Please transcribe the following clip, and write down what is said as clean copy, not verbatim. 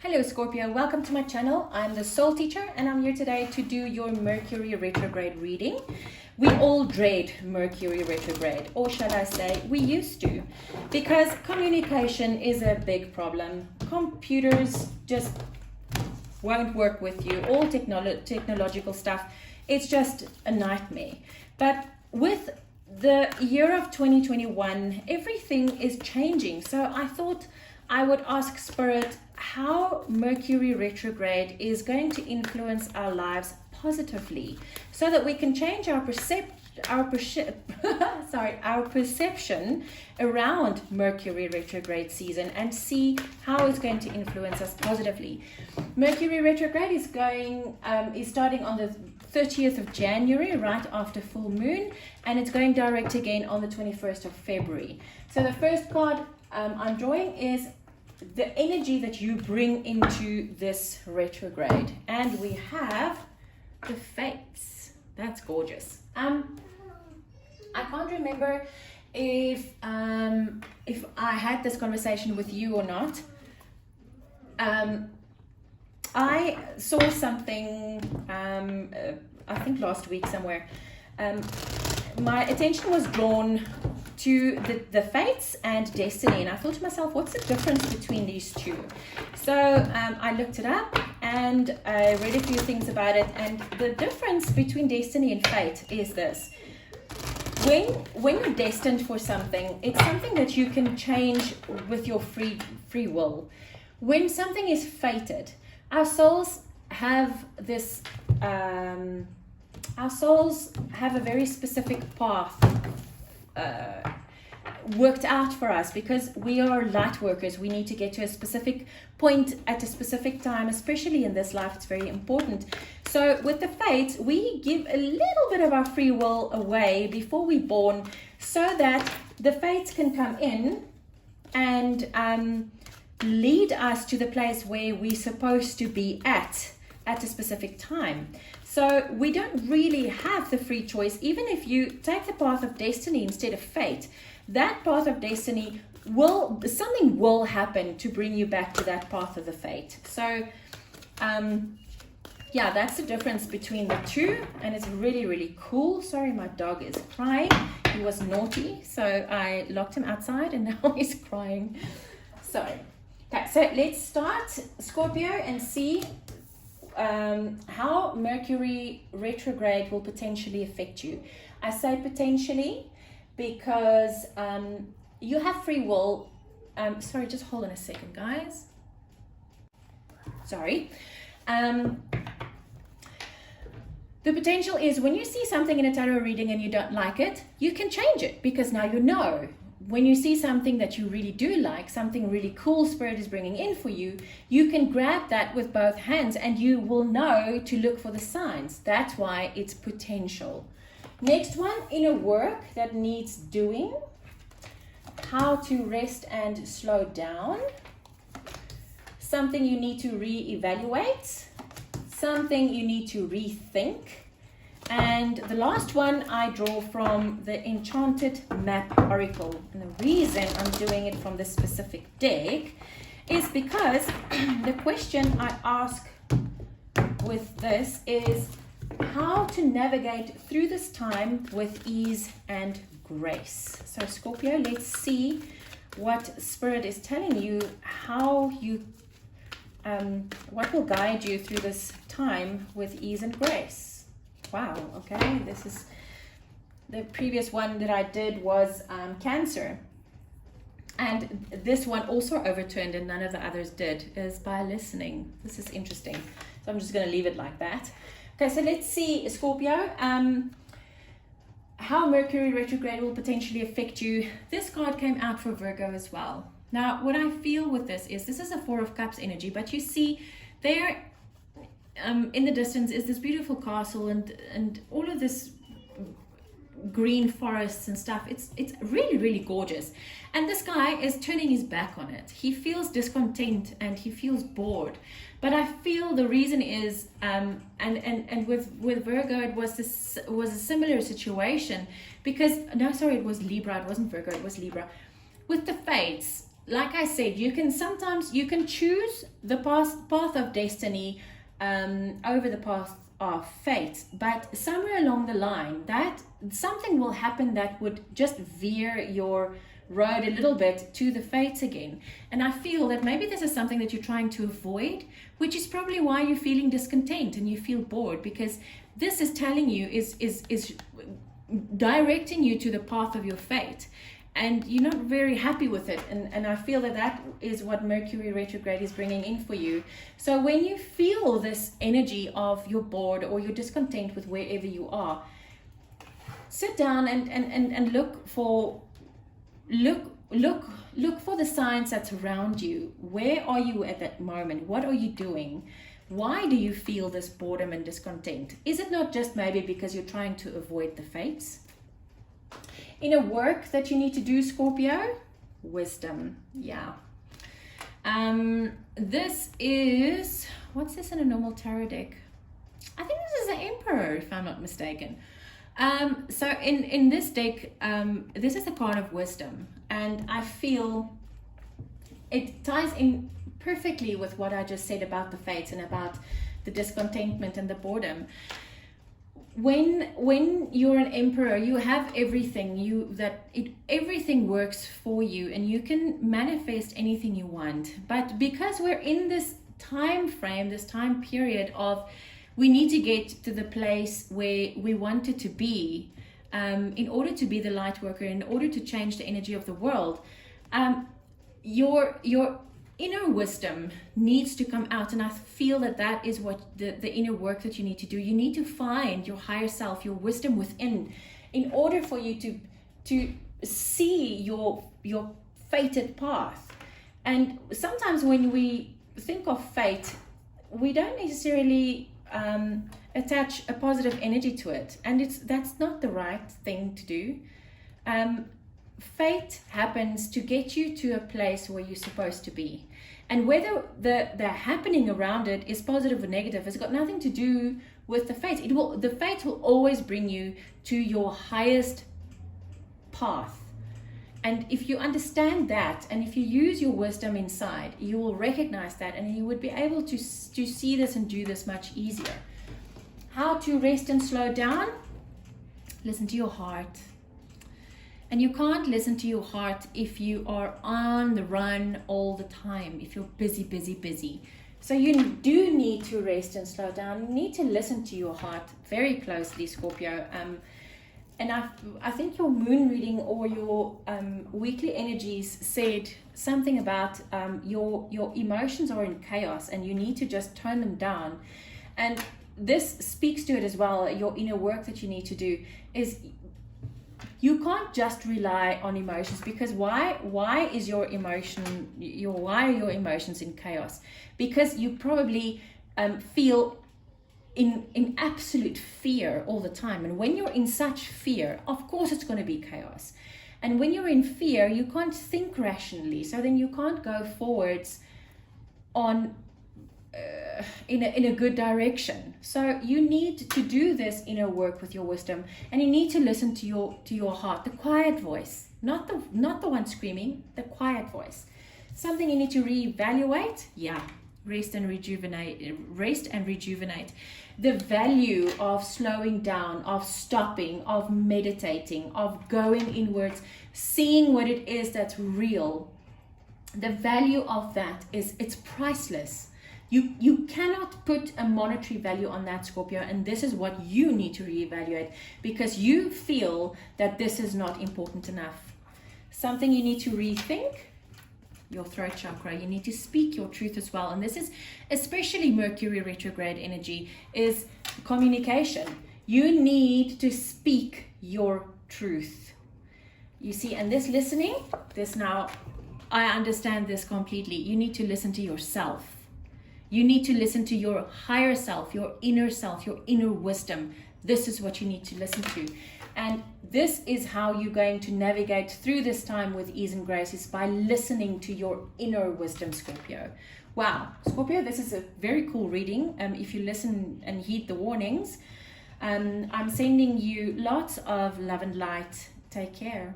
Hello Scorpio, welcome to my channel. I'm the soul teacher and I'm here today to do your Mercury retrograde reading. We all dread Mercury retrograde, or shall I say we used to, because communication is a big problem. Computers just won't work with you. All technological stuff, it's just a nightmare. But with the year of 2021, everything is changing. So I thought I would ask Spirit how Mercury retrograde is going to influence our lives positively, so that we can change our perception around Mercury retrograde season and see how it's going to influence us positively. Mercury retrograde is starting on the 30th of January, right after full moon, and it's going direct again on the 21st of February. So the first card I'm drawing is the energy that you bring into this retrograde, and we have the Fates. That's gorgeous. I can't remember if I had this conversation with you or not. I saw something I think last week somewhere. My attention was drawn to the Fates and Destiny, and I thought to myself, what's the difference between these two? So I looked it up and I read a few things about it, and the difference between Destiny and Fate is this: when you're destined for something, it's something that you can change with your free will. When something is fated, our souls have this our souls have a very specific path worked out for us, because we are light workers. We need to get to a specific point at a specific time, especially in this life. It's very important. So with the Fates, we give a little bit of our free will away before we're born, so that the Fates can come in and lead us to the place where we're supposed to be at a specific time. So we don't really have the free choice. Even if you take the path of destiny instead of fate, that path of destiny something will happen to bring you back to that path of the fate. So yeah, that's the difference between the two, and it's really, really cool. Sorry, my dog is crying. He was naughty, so I locked him outside and now he's crying. Sorry. Okay, so let's start, Scorpio, and see how Mercury retrograde will potentially affect you. I say potentially because you have free will. Sorry, just hold on a second, guys. Sorry. The potential is when you see something in a tarot reading and you don't like it, you can change it, because now you know. When you see something that you really do like, something really cool Spirit is bringing in for you, you can grab that with both hands and you will know to look for the signs. That's why it's potential. Next one, inner work that needs doing. How to rest and slow down. Something you need to reevaluate. Something you need to rethink. And the last one I draw from the Enchanted Map Oracle. And the reason I'm doing it from this specific deck is because the question I ask with this is how to navigate through this time with ease and grace. So Scorpio, let's see what Spirit is telling you, how you what will guide you through this time with ease and grace. Wow, okay, this is the previous one that I did was Cancer, and this one also overturned and none of the others did, is by listening. This is interesting, so I'm just going to leave it like that. Okay, so let's see, Scorpio, how Mercury retrograde will potentially affect you. This card came out for Virgo as well. Now, what I feel with this is a Four of Cups energy, but you see there in the distance is this beautiful castle and all of this green forests and stuff. It's really, really gorgeous, and this guy is turning his back on it. He feels discontent and he feels bored, but I feel the reason is and with Virgo it was a similar situation, because no, sorry, it was Libra, it wasn't Virgo, it was Libra. With the Fates, like I said, you can choose the path of destiny over the path of fate, but somewhere along the line that something will happen that would just veer your road a little bit to the fates again. And I feel that maybe this is something that you're trying to avoid, which is probably why you're feeling discontent and you feel bored, because this is telling you, is directing you to the path of your fate, and you're not very happy with it. And I feel that is what Mercury retrograde is bringing in for you. So when you feel this energy of you're bored or you're discontent with wherever you are, sit down and look for the signs that's around you. Where are you at that moment? What are you doing? Why do you feel this boredom and discontent? Is it not just maybe because you're trying to avoid the fates? Inner work that you need to do, Scorpio, wisdom. Yeah. This is, what's this in a normal tarot deck? I think this is the Emperor, if I'm not mistaken. So in this deck, this is the card of wisdom, and I feel it ties in perfectly with what I just said about the fates and about the discontentment and the boredom. When you're an emperor, you have everything. Everything works for you, and you can manifest anything you want. But because we're in this time frame, this time period of, we need to get to the place where we wanted to be, in order to be the light worker, in order to change the energy of the world. Your inner wisdom needs to come out, and I feel that is what the inner work that you need to do. You need to find your higher self, your wisdom within, in order for you to see your fated path. And sometimes when we think of fate, we don't necessarily attach a positive energy to it, and that's not the right thing to do. Fate happens to get you to a place where you're supposed to be, and whether the happening around it is positive or negative has got nothing to do with the fate. The fate will always bring you to your highest path. And if you understand that, and if you use your wisdom inside, you will recognize that, and you would be able to see this and do this much easier. How to rest and slow down? Listen to your heart. And you can't listen to your heart if you are on the run all the time, if you're busy. So you do need to rest and slow down. You need to listen to your heart very closely, Scorpio. And I think your moon reading or your weekly energies said something about your emotions are in chaos, and you need to just tone them down. And this speaks to it as well. Your inner work that you need to do is, you can't just rely on emotions, because why are your emotions in chaos? Because you probably feel in absolute fear all the time. And when you're in such fear, of course it's going to be chaos. And when you're in fear, you can't think rationally, so then you can't go forwards on in a good direction. So you need to do this inner work with your wisdom, and you need to listen to your heart, the quiet voice, not the one screaming, the quiet voice. Something you need to reevaluate. Rest and rejuvenate. The value of slowing down, of stopping, of meditating, of going inwards, seeing what it is that's real. The value of that it's priceless. You cannot put a monetary value on that, Scorpio, and this is what you need to reevaluate, because you feel that this is not important enough. Something you need to rethink, your throat chakra. You need to speak your truth as well, and this is especially Mercury retrograde energy, is communication. You need to speak your truth. You see, and this listening, I understand this completely. You need to listen to yourself. You need to listen to your higher self, your inner wisdom. This is what you need to listen to. And this is how you're going to navigate through this time with ease and grace, is by listening to your inner wisdom, Scorpio. Wow, Scorpio, this is a very cool reading. If you listen and heed the warnings, I'm sending you lots of love and light. Take care.